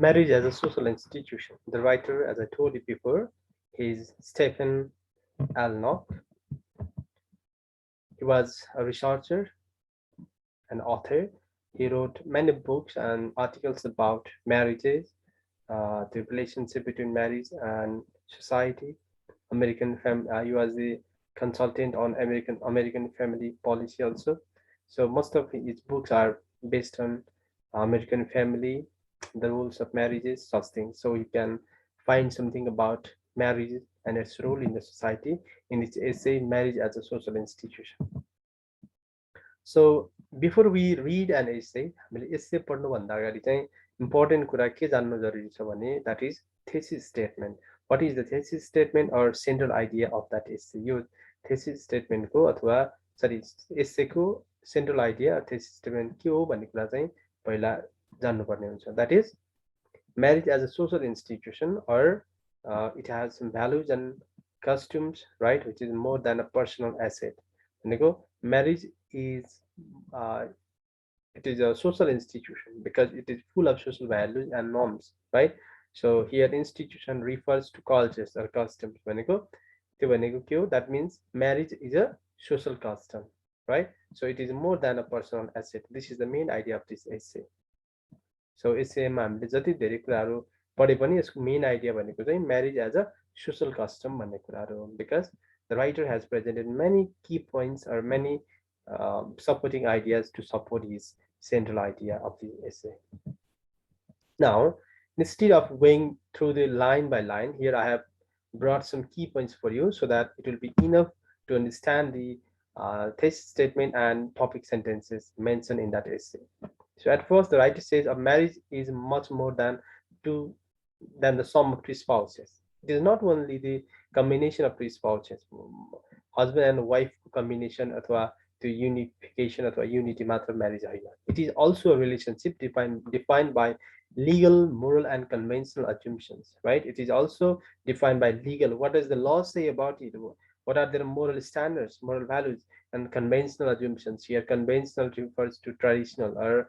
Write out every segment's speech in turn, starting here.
Marriage as a social institution. The writer, as I told you before, is Stephen Alnock. He was a researcher and author. He wrote many books and articles about marriages, the relationship between marriage and society. He was the consultant on American family policy also. So most of his books are based on American family, the rules of marriages, such things. So you can find something about marriage and its role in the society in its essay, Marriage as a Social Institution. So before we read an essay, हामीले essay पढ्नुभन्दा अगाडि चाहिँ important कुरा के जान्नु जरुरी छ भने that is thesis statement. What is the thesis statement or central idea of that essay? Yo thesis statement को अथवा सरी essay को central idea or thesis statement के हो भन्ने कुरा चाहिँ पहिला जान्नुपर्ने हुन्छ. That is marriage as a social institution, or it has some values and customs, right, which is more than a personal asset. भनेको marriage is uh, it is a social institution because it is full of social values and norms, right? So here institution refers to cultures or customs. भनेको त्यो भनेको के हो? That means marriage is a social custom, right? So it is more than a personal asset. This is the main idea of this essay. So essayमा हामीले जति धेरै कुराहरू पढे पनि यसको मेन आइडिया भनेको चाहिँ marriage as a social custom भन्ने कुराहरू हो, because the writer has presented many key points or many supporting ideas to support his central idea of the essay. Now, instead of going through the line by line, here I have brought some key points for you so that it will be enough to understand the thesis statement and topic sentences mentioned in that essay. So at first, the writer says a marriage is much more than the sum of two spouses. It is not only the combination of two spouses, husband and wife combination अथवा to unification अथवा unity मात्र marriage होइन. It is also a relationship defined by legal, moral, and conventional assumptions, right? It is also defined by legal. What does the law say about it? What are their moral standards, moral values, and conventional assumptions? Here, conventional refers to traditional or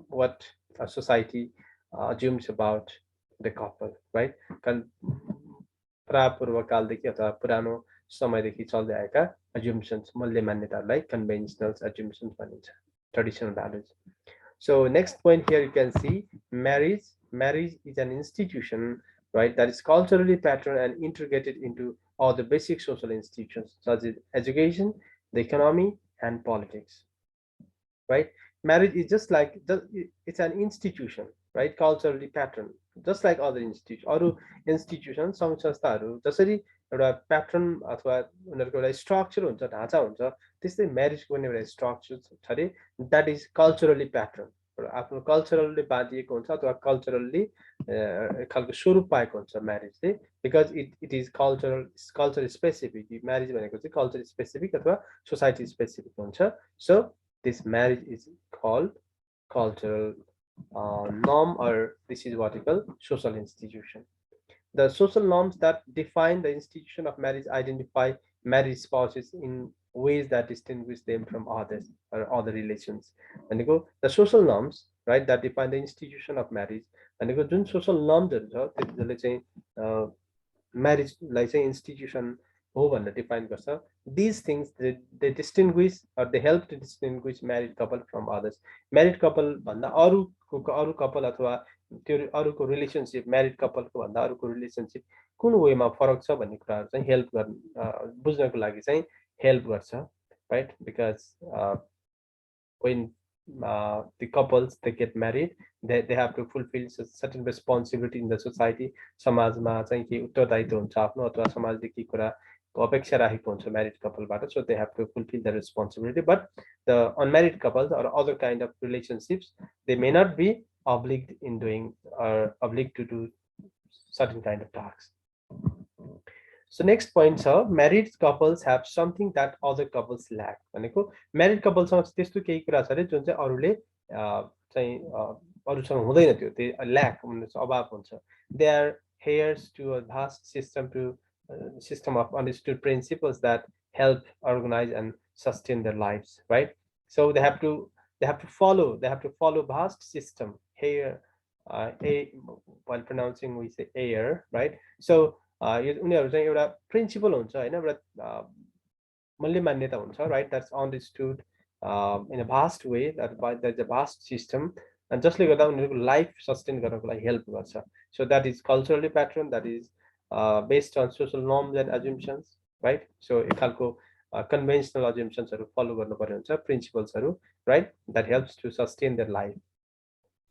what a society assumes about the couple, right? प्रापूर्वकालदेखि अथवा पुरानो समयदेखि चल्दै आएका assumptions, मूल्य मान्यताहरूलाई conventional assumptions भनिन्छ, traditional values. So next point here you can see marriage. Marriage is an institution, right, that is culturally patterned and integrated into all the basic social institutions such as education, the economy, and politics, right? Marriage is just like it's an institution, right, culturally patterned, just like other institutions. अरू institution सङ्घ संस्थाहरू जसरी एउटा pattern अथवा उनीहरूको एउटा structure हुन्छ, ढाँचा हुन्छ, त्यस्तै म्यारिजको पनि एउटा स्ट्रक्चर छ अरे, द्याट इज कल्चरली प्याटर्न, आफ्नो कल्चरलले बाँधिएको हुन्छ अथवा कल्चरली खालको स्वरूप पाएको हुन्छ म्यारिजले, because it is culture specific. Marriage भनेको चाहिँ कल्चर स्पेसिफिक अथवा सोसाइटी स्पेसिफिक हुन्छ. So this marriage is called cultural norm, or this is what we call social institution. The social norms that define the institution of marriage identify married spouses in ways that distinguish them from others or other relations. And the social norms, right, that define the institution of marriage, and Jun social norms त्यसले चाहिँ marriage-लाई चाहिँ institution हो भनेर define गर्छ. These things they distinguish or they help to distinguish married couple from others. Married couple भन्दा अरू couple अथवा त्यो अरूको रिलेसनशिप, म्यारिड कपलको भन्दा अरूको रिलेसनशिप कुन वेमा फरक छ भन्ने कुराहरू चाहिँ हेल्प गर्न बुझ्नको लागि चाहिँ हेल्प गर्छ, right? Because when the couples they get married, they have to fulfill certain responsibility in the society. समाजमा चाहिँ के उत्तरदायित्व हुन्छ आफ्नो, अथवा समाजले के कुरा अपेक्षा राखेको हुन्छ married कपलबाट, so they have to fulfill the responsibility. But the unmarried couples or other kind of relationships, they may not be obliged in doing or obliged to do certain kind of tasks. So next point, sir, married couples have something that other couples lack. भनेको married couples सँग त्यस्तो केही कुरा छ अरे जुन चाहिँ अरूले चाहिँ अरूसँग हुँदैन, त्यो lack हुन्छ, अभाव हुन्छ. They are heirs to a vast system of understood principles that help organize and sustain their lives, right? So they have to follow vast system, a while pronouncing we say air, right? So उनीहरू चाहिँ एउटा principal हुन्छ हैन, एउटा मूल्य मान्यता हुन्छ, right? That's understood in a vast way, that by there's a vast system, and जसले गर्दा उनीहरूको लाइफ सस्टेन गर्नको लागि हेल्प गर्छ. So that is culturally pattern, that is based on social norms and assumptions, right? So एक खालको conventional assumptionsहरू follow गर्नुपर्ने हुन्छ, principlesहरू, right? That helps to sustain their life.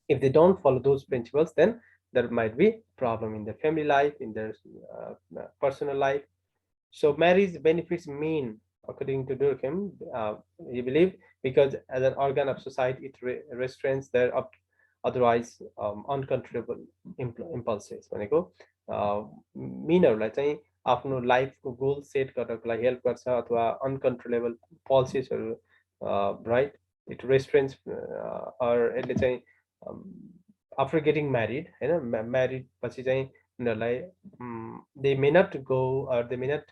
If they don't follow those principles, then there might be problem in their family life, in their personal life. So marriage benefits mean, according to Durkheim, he believed, because as an organ of society, it restrains their otherwise uncontrollable impulses. भनेको मिनहरूलाई चाहिँ आफ्नो लाइफको goal set गर्नको लागि help गर्छ, अथवा uncontrollable पल्सेसहरू, right, it रेस्ट्रेन्स, यसले चाहिँ आफ्टर गेटिङ म्यारिड हैन, म्यारिड पछि चाहिँ उनीहरूलाई दे मे नट गो, or they may not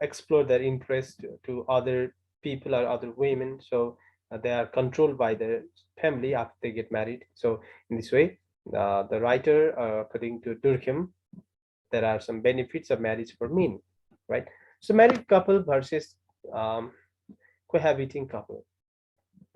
explore their interest to other people or other women. So they are controlled by their family after they get married. So in this way, the writer, according to Durkheim, there are some benefits of marriage for men, right? So married couple versus cohabiting couple.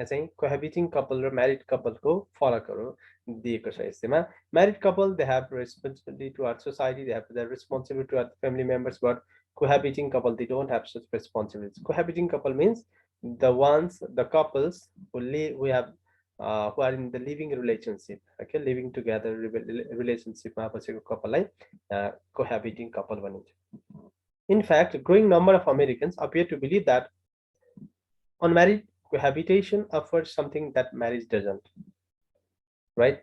चाहिँ cohabiting couple र married couple को फरकहरू दिएको छ यसमा. Married couple, they have responsibility towards society, they have their responsibility towards family members, but cohabiting couple, they don't have such responsibilities. Cohabiting couple means the couples who have who are in the living relationship, okay, living together relationship मा बसेको कपललाई cohabiting couple भनिन्छ. In fact, a growing number of Americans appear to believe that unmarried cohabitation offers something that marriage doesn't, right?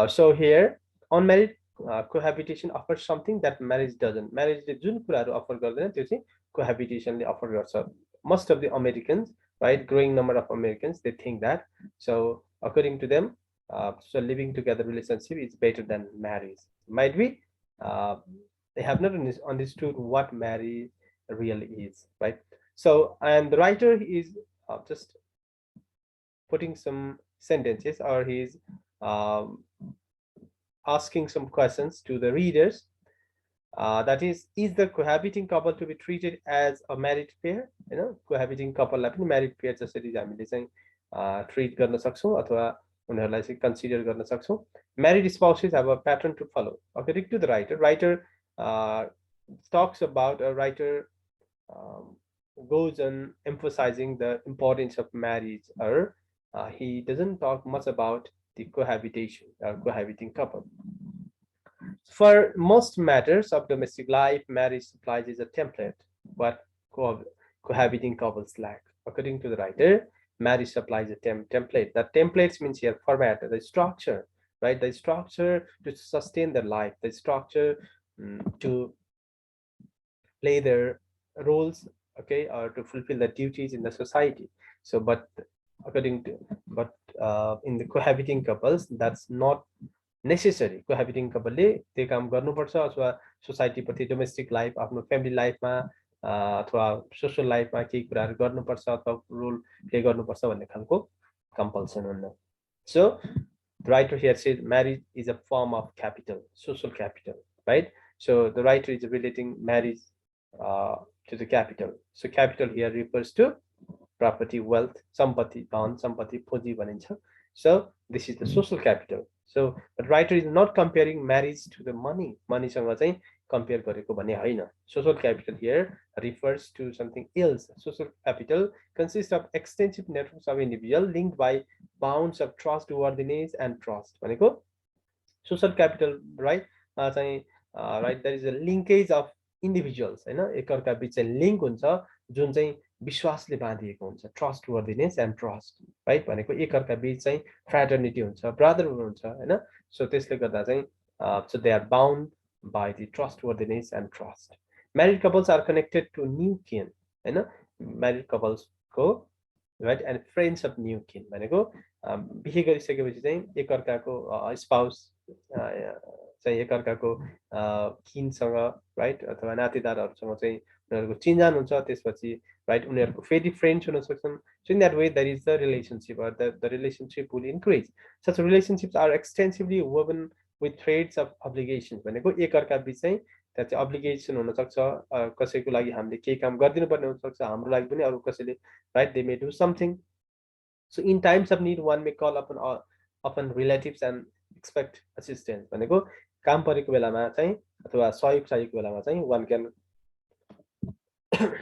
So here, unmarried cohabitation offers something that marriage doesn't. Marriage le जुन कुराहरु offer गर्दैन त्यो चाहिँ cohabitation ले offer गर्छ. Most of the Americans, right, growing number of Americans, they think that. So according to them, so living together relationship is better than marriage. Might be they have not understood what marriage really is, right? So, and the writer is just putting some sentences, or he's asking some questions to the readers. That is the cohabiting couple to be treated as a married pair? You know, cohabiting couple लाई पनि married pair जसरी हामीले चाहिँ treat गर्न सक्छौं, अथवा उनीहरूलाई चाहिँ consider गर्न सक्छौं. Married spouses have a pattern to follow. According to the writer talks about, a writer goes on emphasizing the importance of marriage, or he doesn't talk much about the cohabitation or cohabiting couple. For most matters of domestic life, marriage supplies is a template, what cohabiting couples lack. According to the writer, marriage supplies a template. That templates means here format, the structure, right? The structure to sustain their life, the structure to play their roles, okay, or to fulfill the duties in the society. So, but according to, in the cohabiting couples, that's not necessary. Cohabiting couple ले त्यो काम गर्नुपर्छ, अथवा society प्रति, domestic life, आफ्नो family लाइफमा अथवा social लाइफमा केही कुराहरू गर्नुपर्छ, अथवा रोल प्ले गर्नुपर्छ भन्ने खालको कम्पल्सन हुन्न. So the writer here says marriage is a form of capital, social capital, right? So the writer is relating marriage to the capital. So capital here refers to property, wealth, sampati, धन, sampati, puji भनिन्छ. So this is the social capital. So the writer is not comparing marriage to the money. Money सँग चाहिँ compare गरेको भन्ने हैन. Social capital here refers to something else. Social capital consists of extensive networks of individuals linked by bonds of trustworthiness and trust. भनेको social capital, right? Right, there is a linkage of individuals, हैन, एकअर्का बीच चाहिँ link हुन्छ जुन चाहिँ विश्वासले बाँधिएको हुन्छ, trust worthiness end trust, right? भनेको एकअर्का बीच चाहिँ फ्र्याटर्निटी हुन्छ, brotherhood हुन्छ, हैन? सो त्यसले गर्दा चाहिँ so they are bound by the trustworthiness and trust. Married couples are connected to new kin, Hahn? Married couples को, right, and friends of new kin भनेको बिहे गरिसकेपछि चाहिँ एकअर्काको स्पाउस चाहिँ एकअर्काको किनसँग, राइट, अथवा नातेदारहरूसँग चाहिँ उनीहरूको चिन्जान हुन्छ. त्यसपछि right? उनीहरुको फेरि फ्रेन्ड्स हुन सक्छन्. So in that way, there is the relationship, or the relationship will increase. Such relationships are extensively woven with threads of obligations. भनेको एक अर्का बीच चाहिँ त्यहाँ चाहिँ obligation हुन सक्छ. कसैको लागि हामीले केही काम गरिदिनु पर्ने हुन सक्छ, हाम्रो लागि पनि अरु कसैले, right? They may do something. So in times of need, one may call upon relatives and expect assistance. भनेको काम परेको बेलामा चाहिँ अथवा सहयोग चाहिएको बेलामा चाहिँ one can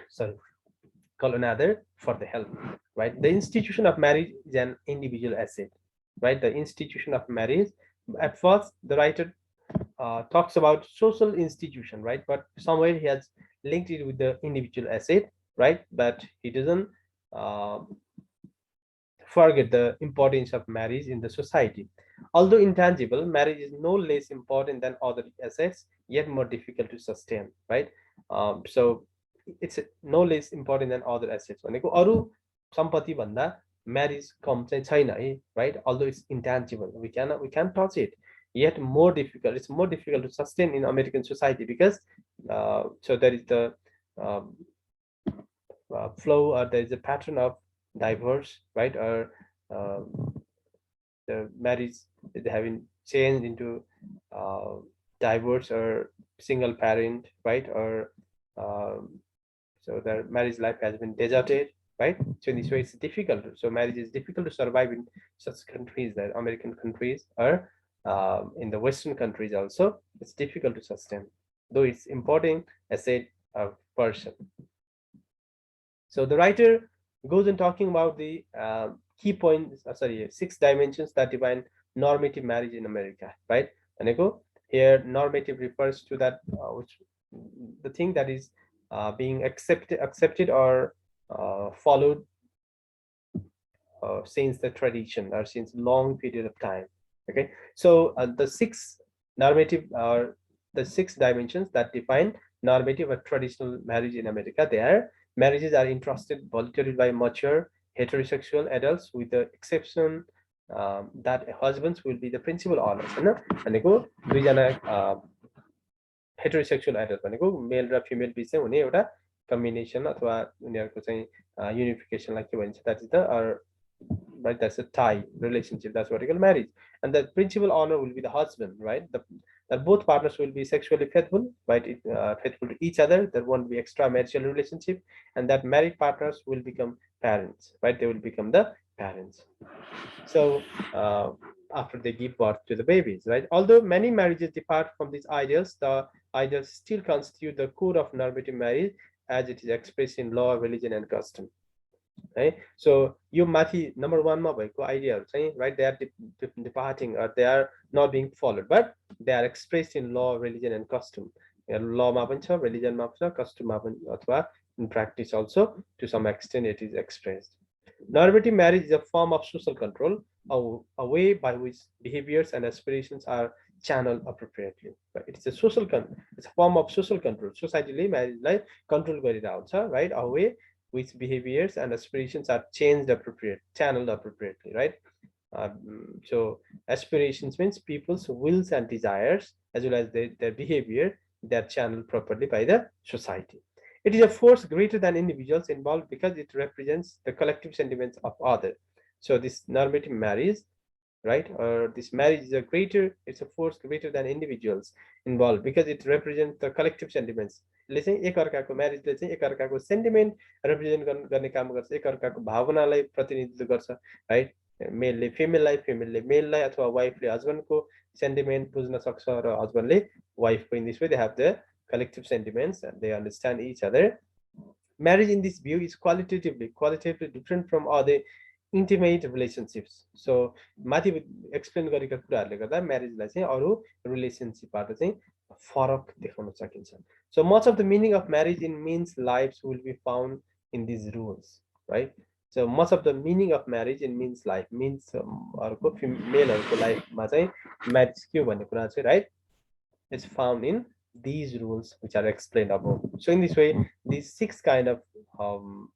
sorry, call another for the help, right? The institution of marriage is an individual asset, right? The institution of marriage, at first the writer talks about social institution, right? But somewhere he has linked it with the individual asset, right? But he doesn't uh, forget the importance of marriage in the society. Although intangible, marriage is no less important than other assets, yet more difficult to sustain, right? So it's no less important than other assets. भनेको अरु सम्पत्ति भन्दा marriage कम चाहिँ छैन है, right? Although it's intangible, we can't touch it, yet more difficult. It's more difficult to sustain in American society because so there is the flow, or there is a pattern of divorce, right? Or the marriage is having changed into divorce or single parent, right? Or so their marriage life has been deserted, right? So in this way, it's difficult. So marriage is difficult to survive in such countries, that American countries, or in the Western countries also, it's difficult to sustain, though it's important asset of person. So the writer goes on talking about the key points, 6 dimensions that define normative marriage in America, right? And here normative refers to that which the thing that is being accepted or followed since the tradition, or since long period of time. Okay, so the 6 normative, or the 6 dimensions that define normative or traditional marriage in America, they are: marriages are entrusted voluntarily by mature heterosexual adults, with the exception that husbands will be the principal owners. भनेको दुईजना heterosexual adult भनेको mail र female बीच चाहिँ हुने एउटा combination अथवा उनीहरुको चाहिँ unification लाई के भन्छ, that is the, or right, that's a tie relationship, that's what we call marriage. And the principal honor will be the husband, right? That both partners will be sexually faithful, right? Faithful to each other. There won't be extramarital relationship, and that married partners will become parents, right? They will become the parents. So after they give birth to the babies, right? Although many marriages depart from these ideals, the ideals still constitute the core of normative marriage as it is expressed in law, religion, and custom. Right? So you माथि number 1 मा भएको आइडियाहरु चाहिँ, right, they are departing, or they are not being followed, but they are expressed in law, religion, and custom. Law मा पनि छ, religion मा पनि छ, custom मा पनि, अथवा in practice also to some extent it is expressed. Normative marriage is a form of social control, a way by which behaviors and aspirations are channeled appropriately. Right? It's a form of social control. Society marriage lie control गरिरहेको छ, right? A way which behaviors and aspirations are channeled appropriately, right? So aspirations means people's wills and desires, as well as their behavior, they are channeled properly by the society. It is a force greater than individuals involved because it represents the collective sentiments of others. So this normative marriage, right, or this marriage is it's a force greater than individuals involved because it represents the collective sentiments. Listen, एक अर्काको म्यारेजले चाहिँ एक अर्काको sentiment represent गर्ने काम गर्छ, एक अर्काको भावनालाई प्रतिनिधित्व गर्छ, राइट? मेलले फिमेललाई, फिमेलले मेललाई, अथवा वाइफले हस्बन्डको सेन्टिमेन्ट बुझ्न सक्छ, र हस्बन्डले वाइफको. In this way they have the collective sentiments and they understand each other. Marriage in this view is qualitatively different from other intimate relationships. So माथि एक्सप्लेन गरेका कुराहरुले गर्दा म्यारेजलाई चाहिँ अरु रिलेशनशिपबाट चाहिँ फरक देखाउन सकिन्छ. So much of the meaning of marriage in men's lives will be found in these rules, right? So much of the meaning of marriage in men's life means अरुको मेलहरुको लाइफमा चाहिँ म्यारेज के हो भन्ने कुरा चाहिँ, right, it's found in these rules which are explained above. So in this way, these 6 kind of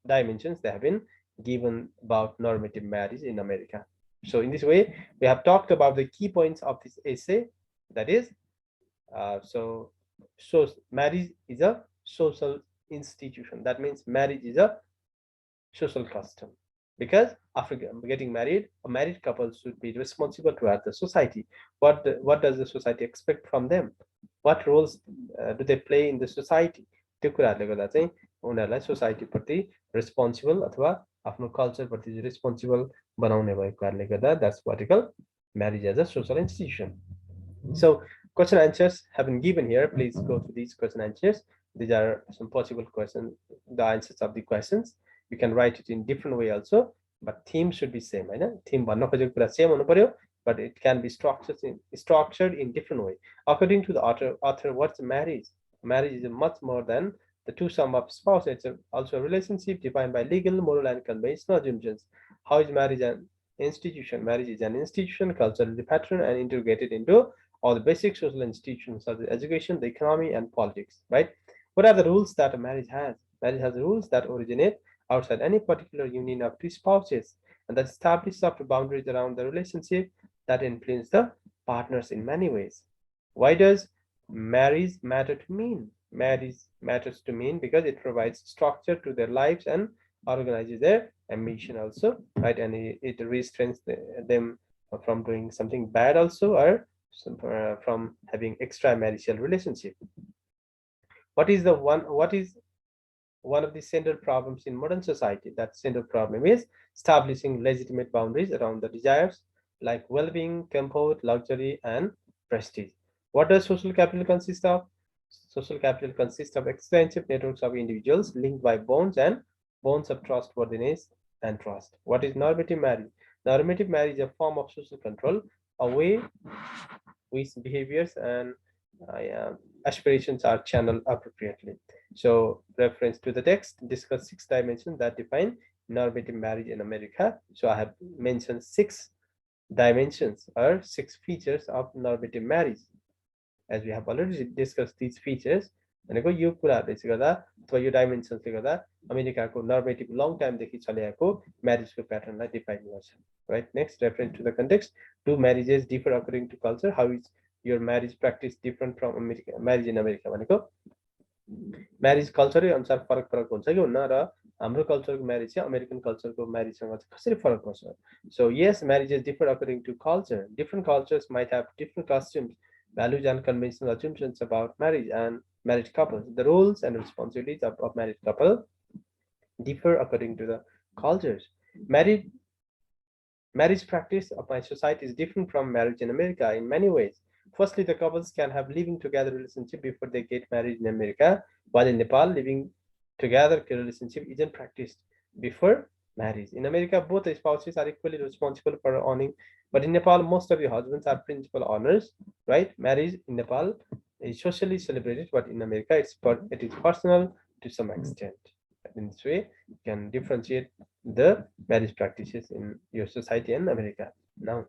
dimensions, they have been given about normative marriage in America. So in this way, we have talked about the key points of this essay. That is, so marriage is a social institution. That means marriage is a social custom, because after getting married, a married couple should be responsible towards the society. What does the society expect from them? What roles do they play in the society? त्यो कुराहरूले गर्दा चाहिँ उनीहरूलाई सोसाइटीप्रति responsible अथवा आफ्नो कल्चरप्रति responsible बनाउने भएको कारणले गर्दा that's what we call marriage as a social institution. So question answers have been given here. Please go to these question answers. These are some possible questions, the answers of the questions. You can write it in different way also, but theme should be same. Theme भन्न खोजेको कुरा same हुनु पर्यो, but it can be structured in different way. According to the author, what's marriage? Marriage is much more than the two sum of spouse. It's also a relationship defined by legal, moral, and conventional assumptions. How is marriage an institution? Marriage is an institution, culturally patterned and integrated into all the basic social institutions such as education, the economy, and politics, right? What are the rules that a marriage has? Marriage has rules that originate outside any particular union of two spouses and that establish soft boundaries around the relationship that influence the partners in many ways. Why does marriage matter to men? Marriage matters to men because it provides structure to their lives and organizes their ambition also, right? And it restrains them from doing something bad also, or from having extramarital relationship. What is one of the central problems in modern society? That central problem is establishing legitimate boundaries around the desires like well-being, comfort, luxury, and prestige. What does social capital consist of? Social capital consists of extensive networks of individuals linked by bonds and bonds of trustworthiness and trust. What is normative marriage? Normative marriage is a form of social control, a way which behaviors and aspirations are channeled appropriately. So reference to the text, discuss 6 dimensions that define normative marriage in America. So I have mentioned 6 dimensions or 6 features of normative marriage. As we have already discussed these features, भनेको यो कुराहरूले चाहिँ गर्दा अथवा यो डाइमेन्सन्सले गर्दा अमेरिकाको नर्मेटिभ long टाइमदेखि चलिआएको म्यारिजको प्याटर्नलाई डिफाइन गर्छ, right? Next, reference to the context, do marriages differ according to culture, how is your marriage practice different from America? Marriage in America भनेको म्यारिज कल्चरै अनुसार फरक फरक हुन्छ कि हुन्न, र हाम्रो कल्चरको म्यारिज चाहिँ अमेरिकन कल्चरको म्यारिजसँग चाहिँ कसरी फरक पर्छ? So yes, marriages differ according to culture. Different cultures might have different costumes, values, and conventional assumptions about marriage and married couples. The roles and responsibilities of married couple differ according to the cultures. Marriage practice of my society is different from marriage in America in many ways. Firstly, the couples can have living together relationship before they get married in America, while in Nepal, living together relationship isn't practiced before marriage. In America, both the spouses are equally responsible for owning, but in Nepal, most of the husbands are principal owners, right? Marriage in Nepal is socially celebrated, but in America, it is personal to some extent. In this way, you can differentiate the marriage practices in your society and America. Now,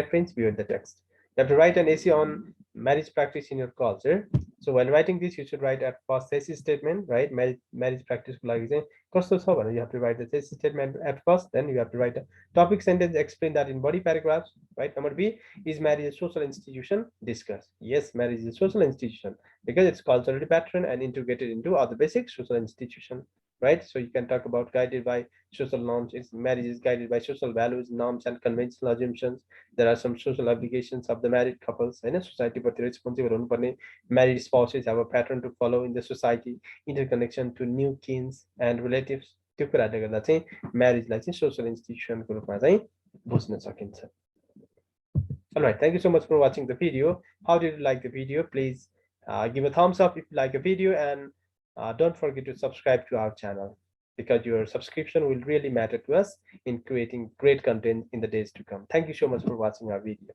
reference view the text. You have to write an essay on marriage practice in your culture. So while writing this, you should write at first thesis statement, right? Marriage practice you have to write the thesis statement at first, then you have to write a topic sentence, explain that in body paragraphs, right? Number B, is marriage a social institution? Discuss. Yes, marriage is a social institution because it's culturally patterned and integrated into other basic social institution, right? So you can talk about guided by social norms. Marriage is guided by social values, norms, and conventional assumptions. There are some social obligations of the married couples. Society responsible. Married spouses have a pattern to follow in the society, interconnection to new kins and relatives. त्यो कुराले गर्दा चाहिँ म्यारिजलाई चाहिँ social इन्स्टिट्युसनको रूपमा चाहिँ बुझ्न सकिन्छ. All right, thank you so much for watching the video. How did you like the video? Please give a thumbs up if you like the video, and don't forget to subscribe to our channel, because your subscription will really matter to us in creating great content in the days to come. Thank you so much for watching our video.